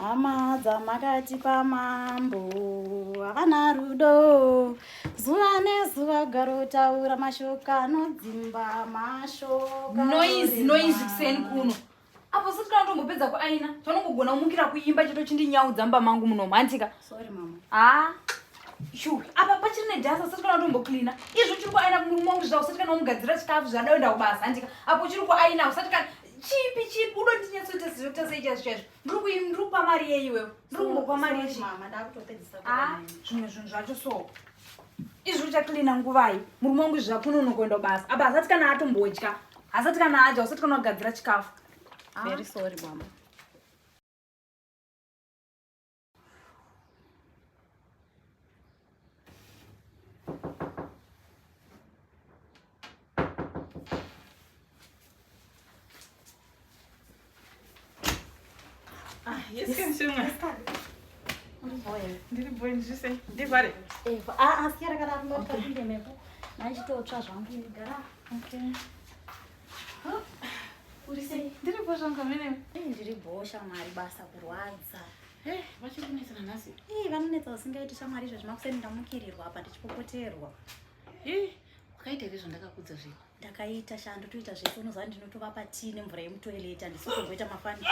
hama dzamakati pamambo havana rudo, zuva nezuva garotaura mashoko anodzimba mashoka. Noise kuseni kuno. Apo sisi kana tombopedza kuaina, tonongogona kumukira kuimba chito chindinyaudza mba mangu munomhantika. Sorry mama. Shuwi, apa pachiri nedhasa sisi kana tomboklina. Izvo chiri kuaina murume wangu zvako usati kana umugadzira chikafu zvadaenda kubasa handika. Apo chiri kuaina usati kana chipi udondinyatsoita zvinota seizvazvo chaizvo. Ndiri kupa mari yeiwewe. Ndiri kumbopa mari yechi. Mama ndakutopedzisa. Zvimwe zvinhu zvacho so. Izvo chaklina nguvai. Murume wangu zvako unonokuenda kubasa. Apa asati kana atombodya. Asati kana adya usati kana kugadzira chikafu. Very sorry mama. Yes, consumer. Ndiri boy ndise. Ndivare. Asiara kana kumboka kunde mepo. Nachitotsva zvangu ndigara. Okay. Urisei? Ndiri boy zvanga mene. Ndiri bhosha mari basa kurwadza. Vachiri kunetsa nhasi. Vanonetsa usingaiti shamwari izvo zvimakuseni ndamukirirwa apa ndichipopoterwa. Wakaita here zvandakakudza zvino. Ndakaita shando toita zvese unoziva ndinotovapa tii nemvura yemutoileti handisi kutomboita mafani.